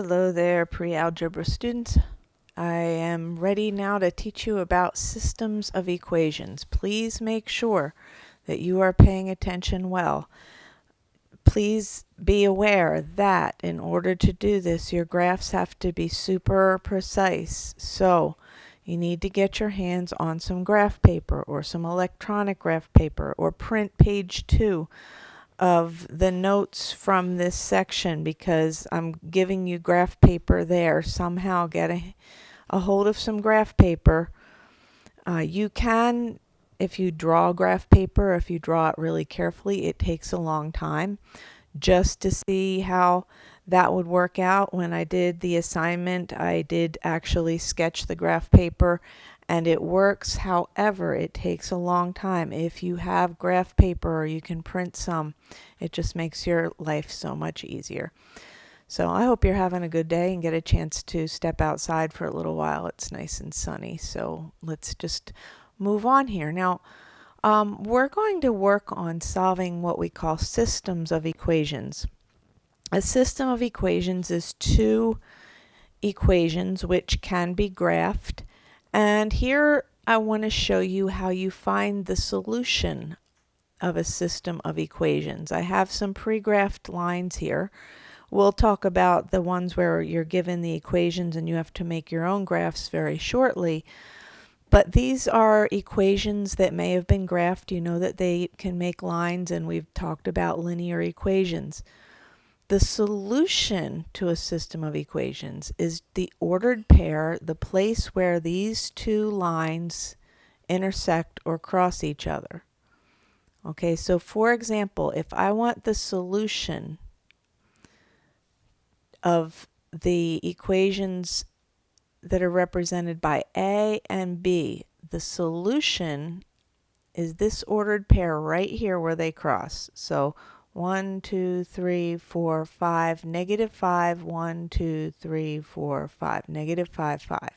Hello there, pre-algebra students. I am ready now to teach you about systems of equations. Please make sure that you are paying attention well. Please be aware that in order to do this, your graphs have to be super precise. So you need to get your hands on some graph paper or some electronic graph paper or print page 2 of the notes from this section, because I'm giving you graph paper there. Somehow get a hold of some graph paper. You can, if you draw graph paper, if you draw it really carefully, it takes a long time. Just to see how that would work out, when I did the assignment, I did actually sketch the graph paper and it works. However, it takes a long time. If you have graph paper or you can print some, it just makes your life so much easier. So I hope you're having a good day and get a chance to step outside for a little while. It's nice and sunny. So let's just move on here. Now, we're going to work on solving what we call systems of equations. A system of equations is two equations which can be graphed. And here I want to show you how you find the solution of a system of equations. I have some pre-graphed lines here. We'll talk about the ones where you're given the equations and you have to make your own graphs very shortly. But these are equations that may have been graphed. You know that they can make lines, and we've talked about linear equations. The solution to a system of equations is the ordered pair, the place where these two lines intersect or cross each other. Okay, so for example, if I want the solution of the equations that are represented by A and B, the solution is this ordered pair right here where they cross. So 1, 2, 3, 4, 5, negative 5, 1, 2, 3, 4, 5, negative 5, 5.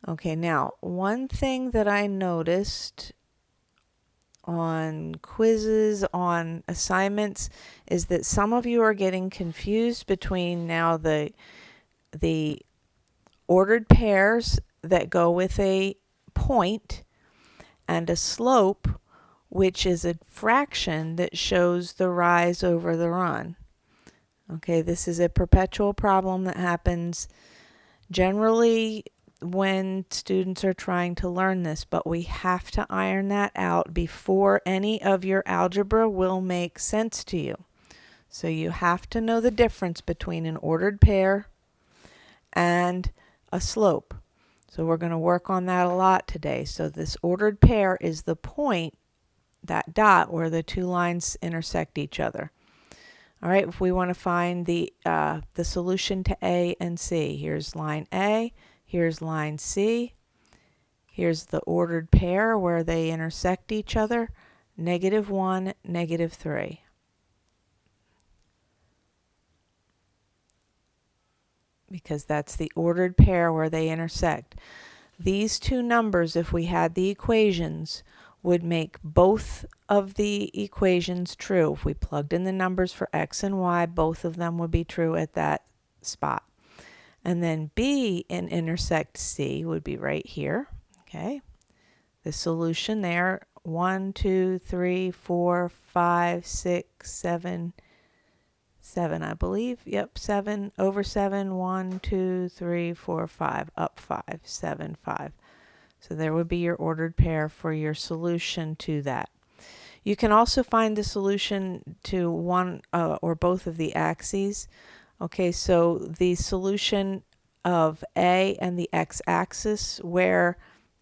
Okay, now one thing that I noticed on quizzes, on assignments, is that some of you are getting confused between now the ordered pairs that go with a point and a slope, which is a fraction that shows the rise over the run. Okay, this is a perpetual problem that happens generally when students are trying to learn this, but we have to iron that out before any of your algebra will make sense to you. So you have to know the difference between an ordered pair and a slope. So we're going to work on that a lot today. So this ordered pair is the point, that dot where the two lines intersect each other. All right, if we want to find the solution to A and C, here's line A, here's line C, here's the ordered pair where they intersect each other, negative 1, negative 3. Because that's the ordered pair where they intersect. These two numbers, if we had the equations, would make both of the equations true. If we plugged in the numbers for x and y, both of them would be true at that spot. And then B in intersect C would be right here. Okay, the solution there, 1, 2, 3, 4, 5, 6, 7, 7, I believe. Yep, 7 over 7, 1, 2, 3, 4, 5, up 5, 7, 5. So there would be your ordered pair for your solution to that. You can also find the solution to one or both of the axes. Okay, so the solution of A and the x-axis, where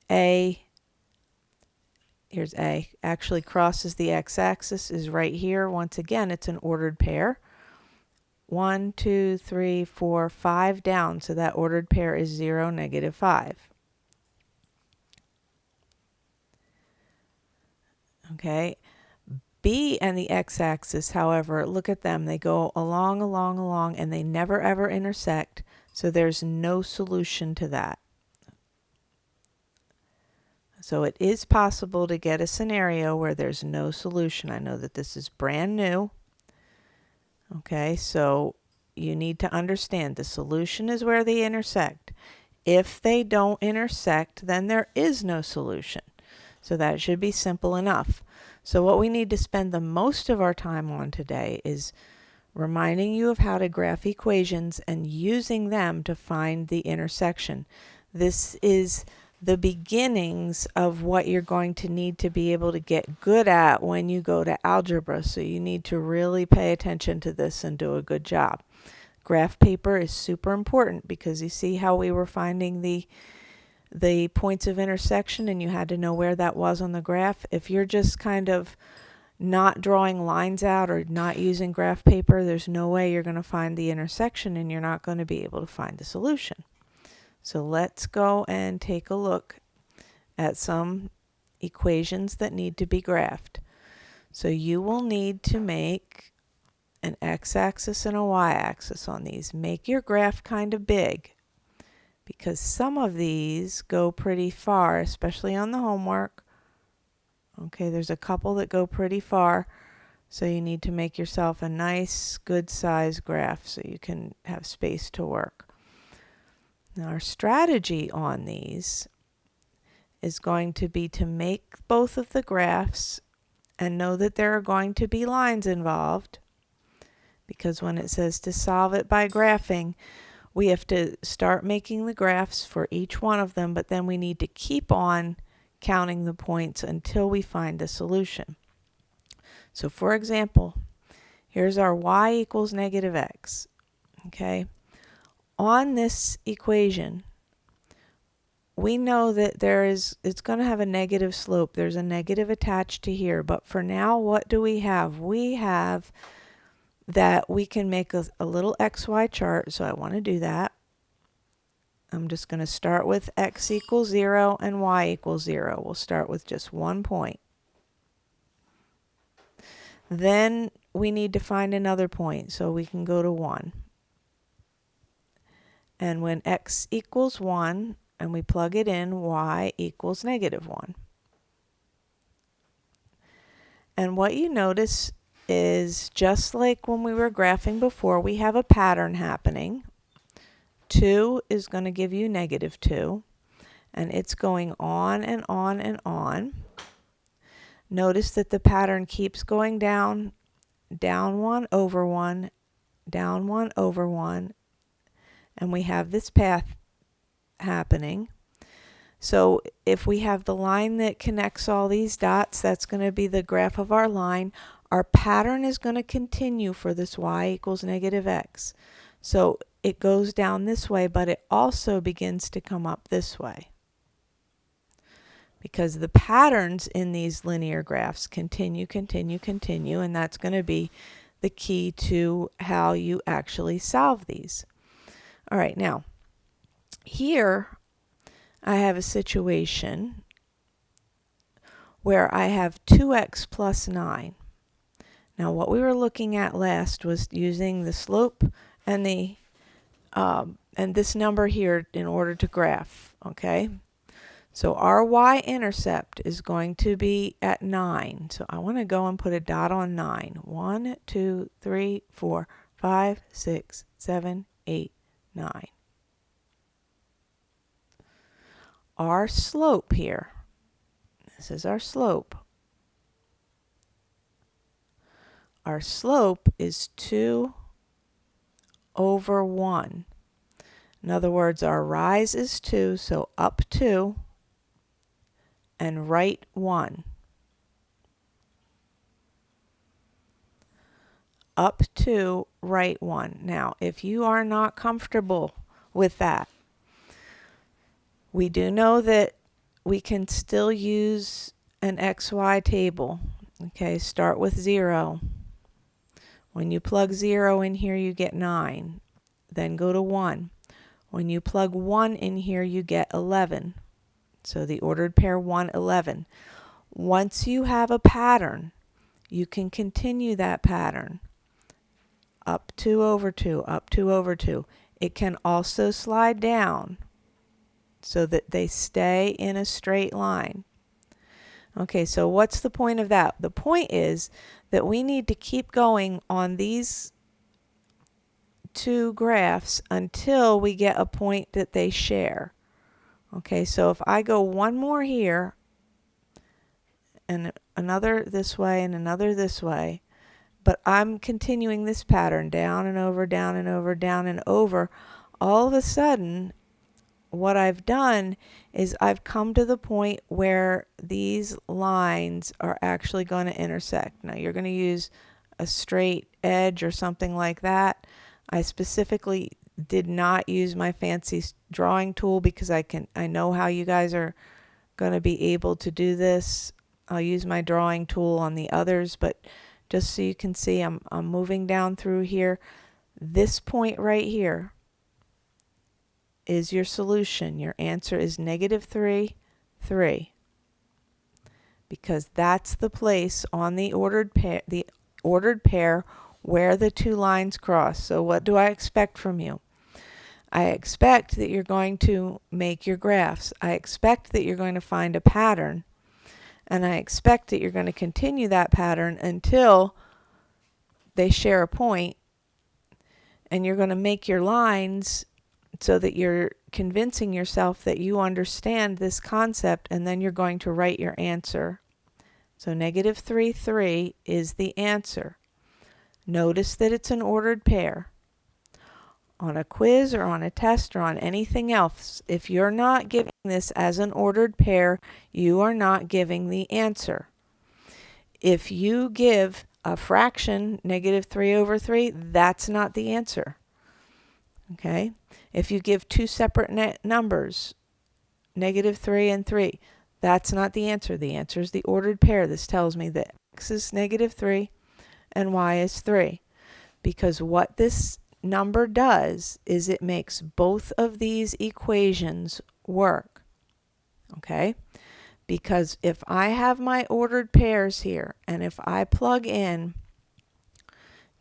A, here's A, actually crosses the x-axis, is right here. Once again, it's an ordered pair. 1, 2, 3, 4, 5 down, so that ordered pair is 0, negative 5. Okay, B and the x-axis, however, look at them. They go along, and they never ever intersect, so there's no solution to that. So it is possible to get a scenario where there's no solution. I know that this is brand new. Okay, so you need to understand the solution is where they intersect. If they don't intersect, then there is no solution. So that should be simple enough. So what we need to spend the most of our time on today is reminding you of how to graph equations and using them to find the intersection. This is the beginnings of what you're going to need to be able to get good at when you go to algebra. So you need to really pay attention to this and do a good job. Graph paper is super important because you see how we were finding the points of intersection and you had to know where that was on the graph. If you're just kind of not drawing lines out or not using graph paper, there's no way you're going to find the intersection and you're not going to be able to find the solution. So let's go and take a look at some equations that need to be graphed. So you will need to make an x-axis and a y-axis on these. Make your graph kind of big because some of these go pretty far, especially on the homework. Okay, there's a couple that go pretty far, so you need to make yourself a nice, good size graph so you can have space to work. Now our strategy on these is going to be to make both of the graphs and know that there are going to be lines involved, because when it says to solve it by graphing, we have to start making the graphs for each one of them, but then we need to keep on counting the points until we find the solution. So for example, here's our y equals negative x. Okay, on this equation, we know that it's going to have a negative slope. There's a negative attached to here, but for now, what do we have? We have that we can make a little xy chart, so I want to do that. I'm just going to start with x equals 0 and y equals 0. We'll start with just 1 point. Then we need to find another point, so we can go to 1. And when x equals 1 and we plug it in, y equals negative 1. And what you notice is, just like when we were graphing before, we have a pattern happening. 2 is going to give you negative 2, and it's going on and on and on. Notice that the pattern keeps going down, down 1 over 1, down 1 over 1, and we have this path happening. So if we have the line that connects all these dots, that's going to be the graph of our line. Our pattern is going to continue for this y equals negative x. So it goes down this way, but it also begins to come up this way, because the patterns in these linear graphs continue, continue, continue, and that's going to be the key to how you actually solve these. All right, now here I have a situation where I have 2x plus 9. Now what we were looking at last was using the slope and this number here in order to graph, okay? So our y-intercept is going to be at 9. So I want to go and put a dot on 9. 1, 2, 3, 4, 5, 6, 7, 8, 9. Our slope here, this is our slope. Our slope is 2 over 1. In other words, our rise is 2, so up 2 and right 1. Up 2, right 1. Now, if you are not comfortable with that, we do know that we can still use an XY table. Okay, start with 0. When you plug 0 in here, you get 9. Then go to 1. When you plug 1 in here, you get 11. So the ordered pair 1, 11. Once you have a pattern, you can continue that pattern. Up 2 over 2, up 2 over 2. It can also slide down so that they stay in a straight line. Okay, so what's the point of that? The point is that we need to keep going on these two graphs until we get a point that they share. Okay, so if I go one more here and another this way and another this way, but I'm continuing this pattern down and over, down and over, down and over, all of a sudden what I've done is I've come to the point where these lines are actually going to intersect. Now you're going to use a straight edge or something like that. I specifically did not use my fancy drawing tool because I know how you guys are going to be able to do this. I'll use my drawing tool on the others, but just so you can see, I'm moving down through here. This point right here is your solution. Your answer is -3, 3. Because that's the place on the ordered pair where the two lines cross. So what do I expect from you? I expect that you're going to make your graphs. I expect that you're going to find a pattern. And I expect that you're going to continue that pattern until they share a point. And you're going to make your lines so that you're convincing yourself that you understand this concept, and then you're going to write your answer. So -3, 3 is the answer. Notice that it's an ordered pair. On a quiz or on a test or on anything else, if you're not giving this as an ordered pair, you are not giving the answer. If you give a fraction, -3/3, that's not the answer. Okay? If you give two separate numbers, -3 and 3, that's not the answer. The answer is the ordered pair. This tells me that x is -3 and y is 3. Because what this number does is it makes both of these equations work. Okay? Because if I have my ordered pairs here, and if I plug in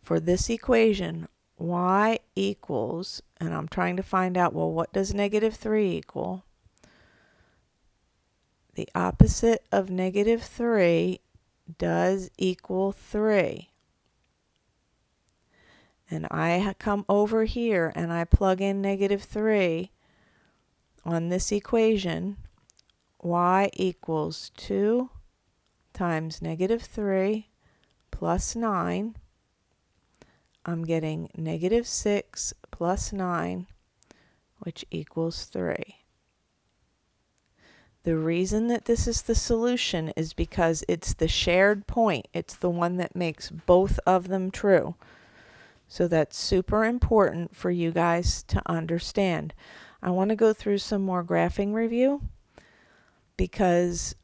for this equation y equals, and I'm trying to find out, well, what does -3 equal? The opposite of -3 does equal 3. And I come over here and I plug in -3 on this equation. Y equals 2 times -3 plus 9. I'm getting -6 plus 9, which equals 3. The reason that this is the solution is because it's the shared point. It's the one that makes both of them true. So that's super important for you guys to understand. I want to go through some more graphing review because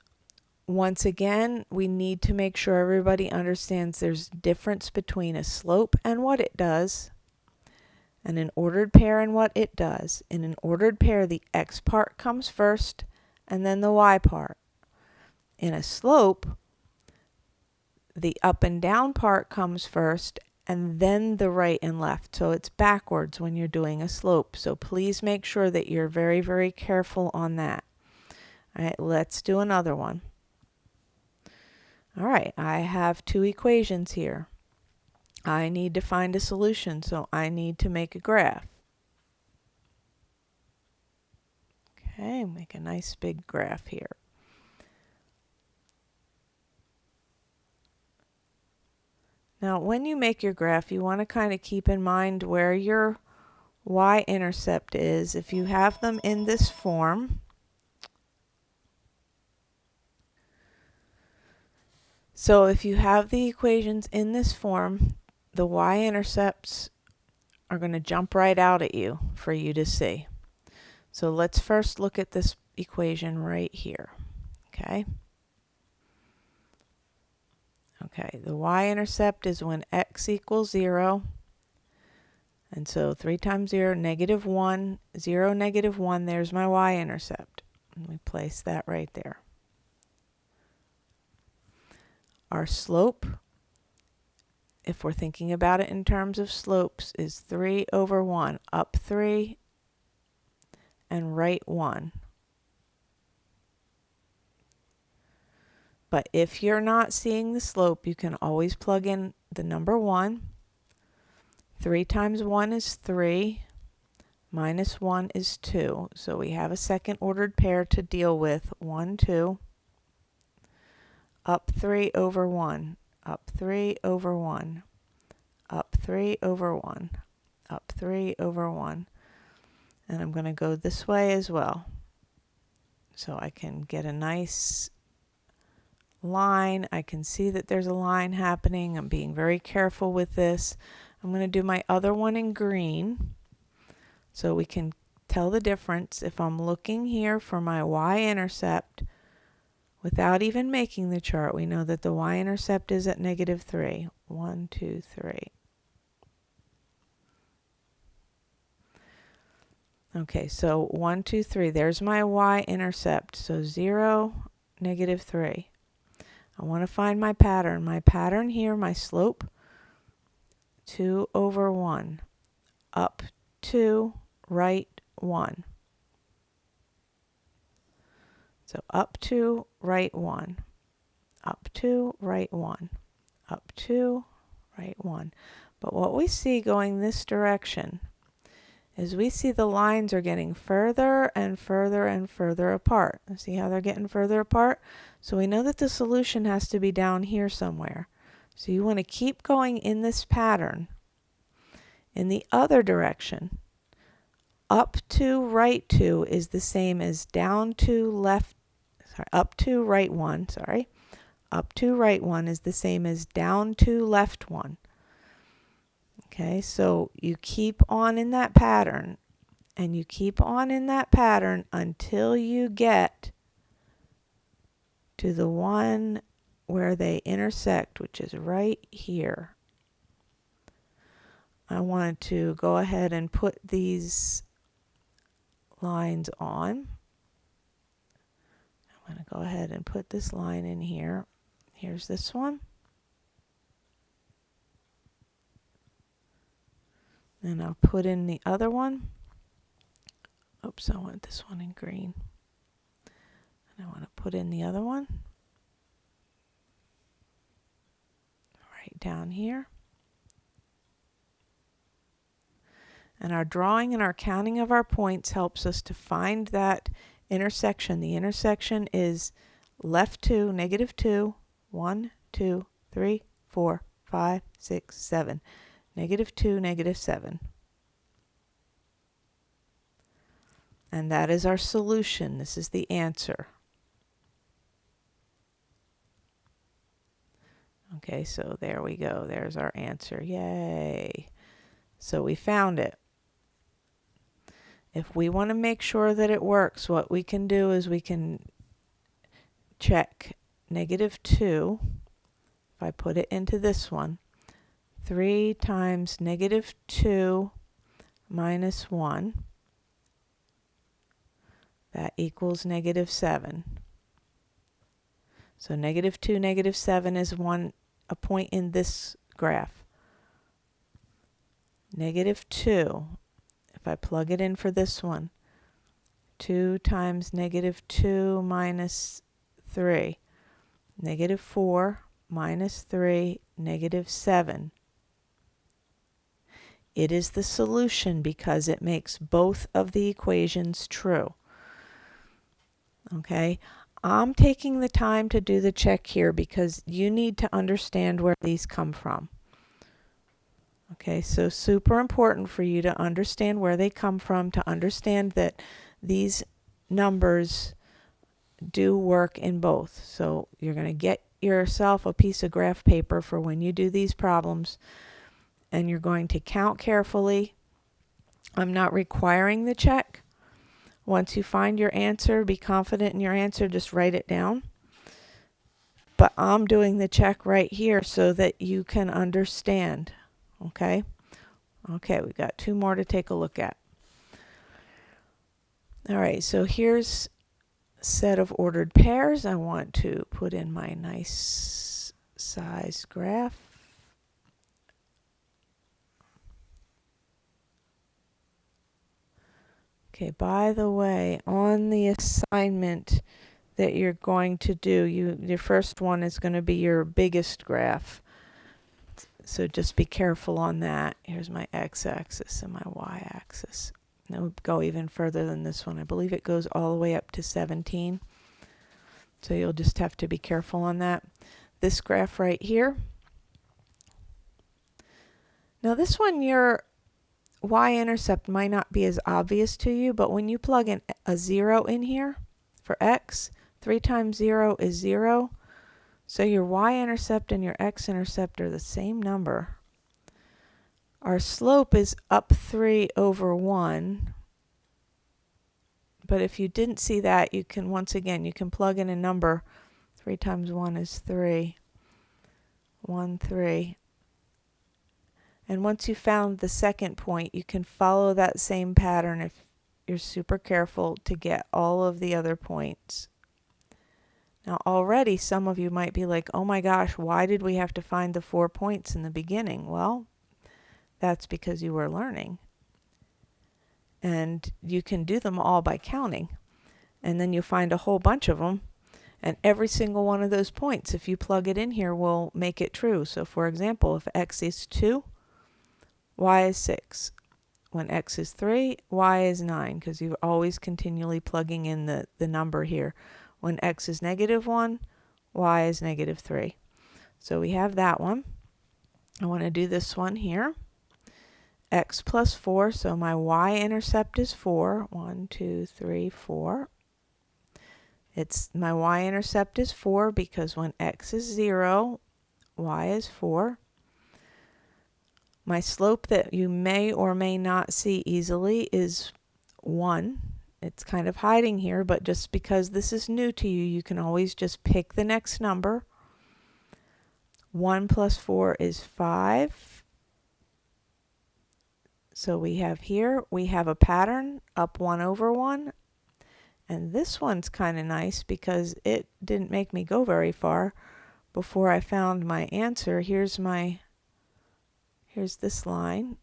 once again, we need to make sure everybody understands there's a difference between a slope and what it does, and an ordered pair and what it does. In an ordered pair, the x part comes first and then the y part. In a slope, the up and down part comes first and then the right and left. So it's backwards when you're doing a slope. So please make sure that you're very, very careful on that. All right, let's do another one. All right, I have two equations here. I need to find a solution, so I need to make a graph. Okay, make a nice big graph here. Now, when you make your graph, you want to kind of keep in mind where your y-intercept is. If you have them in this form, so if you have the equations in this form, the y-intercepts are going to jump right out at you for you to see. So let's first look at this equation right here. Okay. Okay, the y-intercept is when x equals 0. And so 3 times 0, -1, 0, -1, there's my y-intercept. And we place that right there. Our slope, if we're thinking about it in terms of slopes, is 3/1, up 3 and right 1. But if you're not seeing the slope, you can always plug in the number 1. 3 times 1 is 3, minus 1 is 2. So we have a second ordered pair to deal with. 1, 2, up 3 over 1, up 3 over 1, up 3 over 1, up 3 over 1. And I'm going to go this way as well, so I can get a nice line. I can see that there's a line happening. I'm being very careful with this. I'm going to do my other one in green so we can tell the difference. If I'm looking here for my y-intercept without even making the chart, we know that the y-intercept is at -3. 1, 2, 3. Okay, so 1, 2, 3. There's my y-intercept. So 0, -3. I want to find my pattern. My pattern here, my slope, 2 over 1. Up 2, right 1. So up 2, right 1. Up 2, right 1. Up 2, right 1. But what we see going this direction is we see the lines are getting further and further and further apart. See how they're getting further apart? So we know that the solution has to be down here somewhere. So you want to keep going in this pattern in the other direction. Up 2, right 2 is the same as down 2, left, up 2, right 1, Up 2, right 1 is the same as down 2, left 1. Okay, so you keep on in that pattern, and you keep on in that pattern until you get to the one where they intersect, which is right here. I want to go ahead and put these lines on. I'm going to go ahead and put this line in here. Here's this one. And I'll put in the other one. Oops, I want this one in green. And I want to put in the other one right down here. And our drawing and our counting of our points helps us to find that intersection. The intersection is left 2, -2, 1, 2, 3, 4, 5, 6, 7. -2, -7. And that is our solution. This is the answer. Okay, so there we go. There's our answer. Yay! So we found it. If we want to make sure that it works, what we can do is we can check -2. If I put it into this one, 3 times -2 minus 1, that equals -7. So -2, -7 is a point in this graph. -2, if I plug it in for this one, 2 times -2 minus 3, -4 minus 3, -7. It is the solution because it makes both of the equations true. Okay, I'm taking the time to do the check here because you need to understand where these come from. Okay, so super important for you to understand where they come from, to understand that these numbers do work in both. So you're going to get yourself a piece of graph paper for when you do these problems, and you're going to count carefully. I'm not requiring the check. Once you find your answer, be confident in your answer, just write it down. But I'm doing the check right here so that you can understand. Okay? Okay, we've got 2 more to take a look at. All right, so here's a set of ordered pairs. I want to put in my nice size graph. Okay, by the way, on the assignment that you're going to do, your first one is going to be your biggest graph. So just be careful on that. Here's my x-axis and my y-axis. And we'll go even further than this one. I believe it goes all the way up to 17. So you'll just have to be careful on that. This graph right here. Now this one, your y-intercept might not be as obvious to you, but when you plug in a 0 in here for x, 3 times 0 is 0. So your y-intercept and your x-intercept are the same number. Our slope is up 3 over 1. But if you didn't see that, you can, once again, you can plug in a number. 3 times 1 is 3. 1, 3. And once you found the second point, you can follow that same pattern if you're super careful to get all of the other points. Now already some of you might be like, oh my gosh, why did we have to find the 4 points in the beginning? Well, that's because you were learning. And you can do them all by counting. And then you'll find a whole bunch of them. And every single one of those points, if you plug it in here, will make it true. So for example, if x is 2, y is 6. When x is 3, y is 9, because you're always continually plugging in the number here. When x is -1, y is -3. So we have that one. I want to do this one here. X plus 4, so my y-intercept is 4. 1, 2, 3, 4. My y-intercept is 4 because when x is 0, y is 4. My slope that you may or may not see easily is 1. It's kind of hiding here, but just because this is new to you, you can always just pick the next number. 1 plus 4 is 5. So we have here, we have a pattern, up 1 over 1. And this one's kind of nice because it didn't make me go very far before I found my answer. Here's this line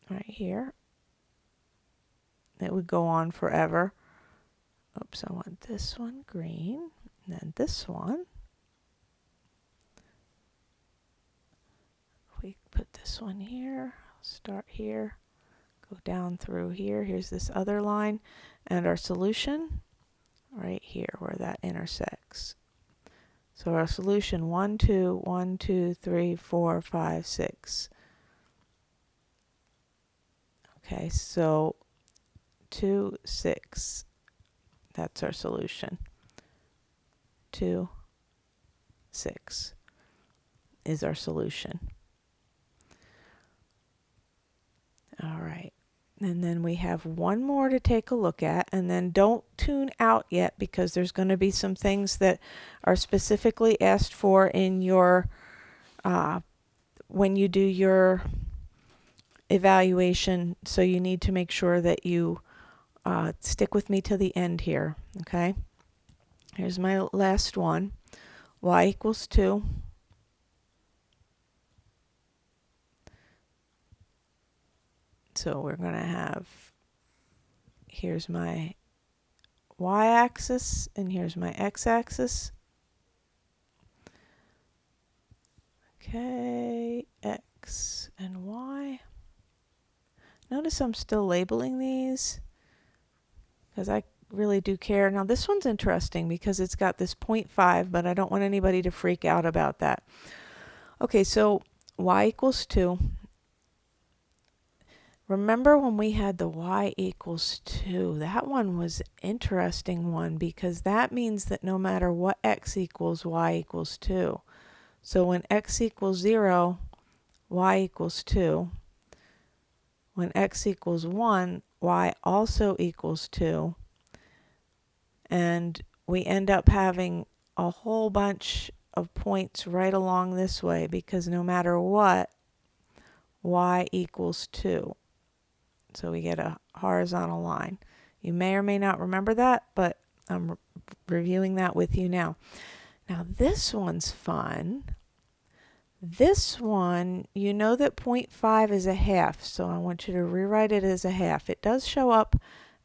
right here. It would go on forever. Oops, I want this one green, and then this one. We put this one here, start here, go down through here. Here's this other line, and our solution right here where that intersects. So our solution 1, 2, 1, 2, 3, 4, 5, 6. Okay, so 2, 6. That's our solution. 2, 6 is our solution. All right. And then we have one more to take a look at, and then don't tune out yet because there's going to be some things that are specifically asked for in your when you do your evaluation, so you need to make sure that you stick with me to the end here. Okay, here's my last one. Y equals 2. So we're going to have, here's my y-axis and here's my x-axis. Okay, x and y. Notice I'm still labeling these because I really do care. Now this one's interesting because it's got this 0.5, but I don't want anybody to freak out about that. Okay, so y equals 2. Remember when we had the y equals 2, that one was an interesting one because that means that no matter what x equals, y equals 2. So when x equals 0, y equals 2. When x equals 1, y also equals 2. And we end up having a whole bunch of points right along this way because no matter what, y equals 2. So we get a horizontal line. You may or may not remember that, but I'm reviewing that with you now. Now this one's fun. This one, you know that 0.5 is a half, so I want you to rewrite it as a half. It does show up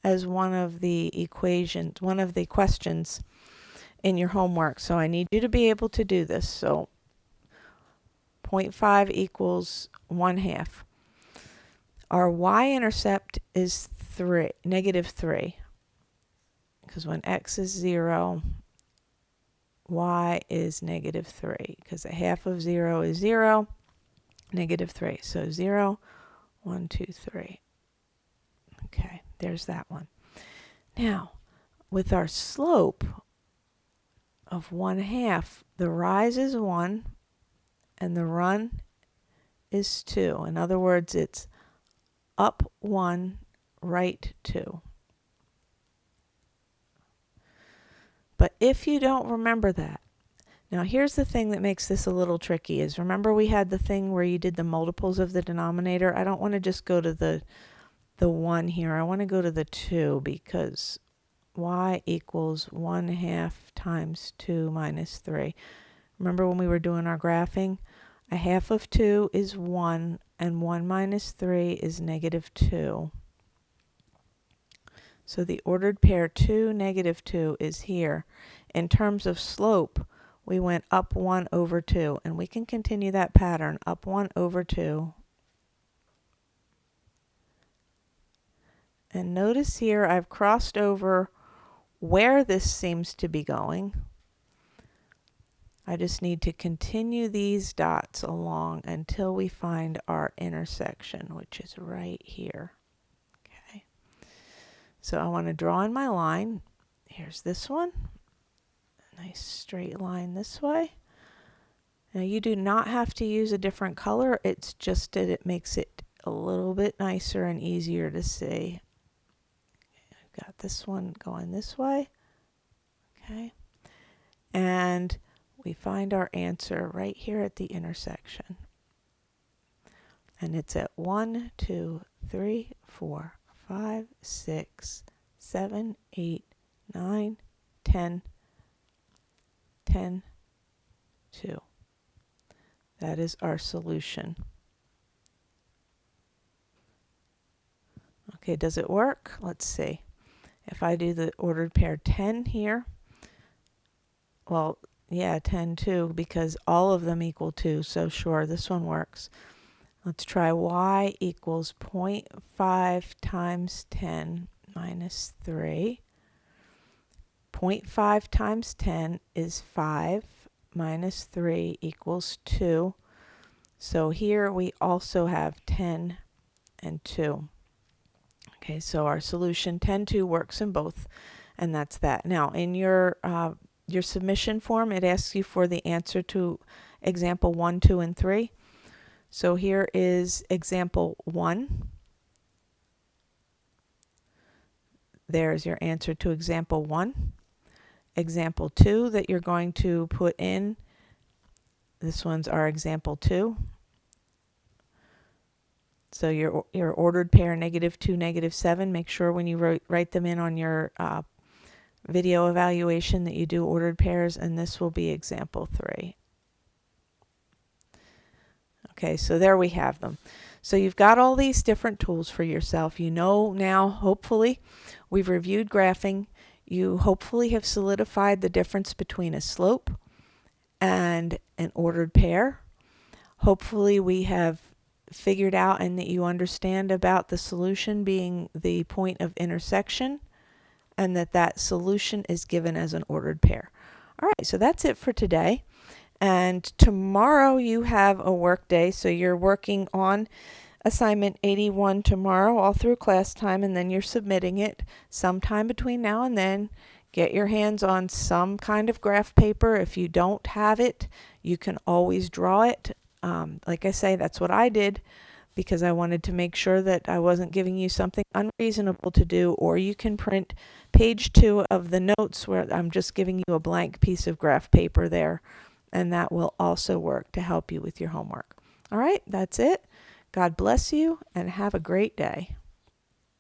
as one of the equations, one of the questions in your homework, so I need you to be able to do this. So 0.5 equals 1/2. Our y-intercept is -3, because when x is 0, y is -3, because 1/2 of 0 is 0, -3. So 0, 1, 2, 3. Okay, there's that one. Now, with our slope of 1/2, the rise is 1 and the run is 2. In other words, it's up 1, right 2. But if you don't remember that, now here's the thing that makes this a little tricky is, remember we had the thing where you did the multiples of the denominator? I don't want to just go to the 1 here. I want to go to the 2, because y equals 1/2 times 2 minus 3. Remember when we were doing our graphing? 1/2 of 2 is 1, and 1 minus 3 is -2. So the ordered pair 2, -2 is here. In terms of slope, we went up 1 over 2, and we can continue that pattern, up 1 over 2. And notice here I've crossed over where this seems to be going. I just need to continue these dots along until we find our intersection, which is right here. Okay. So I want to draw in my line. Here's this one. A nice straight line this way. Now you do not have to use a different color. It's just that it makes it a little bit nicer and easier to see. I've got this one going this way. Okay. And we find our answer right here at the intersection. And it's at 1, 2, 3, 4, 5, 6, 7, 8, 9, 10, 10, 2. That is our solution. Okay, does it work? Let's see. If I do the ordered pair 10 here, well, yeah, 10, 2, because all of them equal 2, so sure, this one works. Let's try y equals 0.5 times 10 minus 3. 0.5 times 10 is 5, minus 3 equals 2. So here we also have 10 and 2. Okay, so our solution 10, 2 works in both, and that's that. Now, in your submission form, it asks you for the answer to example 1, 2, and 3. So here is example 1. There's your answer to example 1. Example 2 that you're going to put in, this one's our example 2. So your ordered pair -2, -7, make sure when you write them in on your video evaluation that you do ordered pairs, and this will be example 3. Okay, so there we have them. So you've got all these different tools for yourself. You know now, hopefully, we've reviewed graphing. You hopefully have solidified the difference between a slope and an ordered pair. Hopefully we have figured out and that you understand about the solution being the point of intersection, and that solution is given as an ordered pair. All right, so that's it for today. And tomorrow you have a work day, so you're working on assignment 81 tomorrow all through class time, and then you're submitting it sometime between now and then. Get your hands on some kind of graph paper. If you don't have it, you can always draw it. Like I say, that's what I did, because I wanted to make sure that I wasn't giving you something unreasonable to do. Or you can print page 2 of the notes where I'm just giving you a blank piece of graph paper there, and that will also work to help you with your homework. All right, that's it. God bless you and have a great day.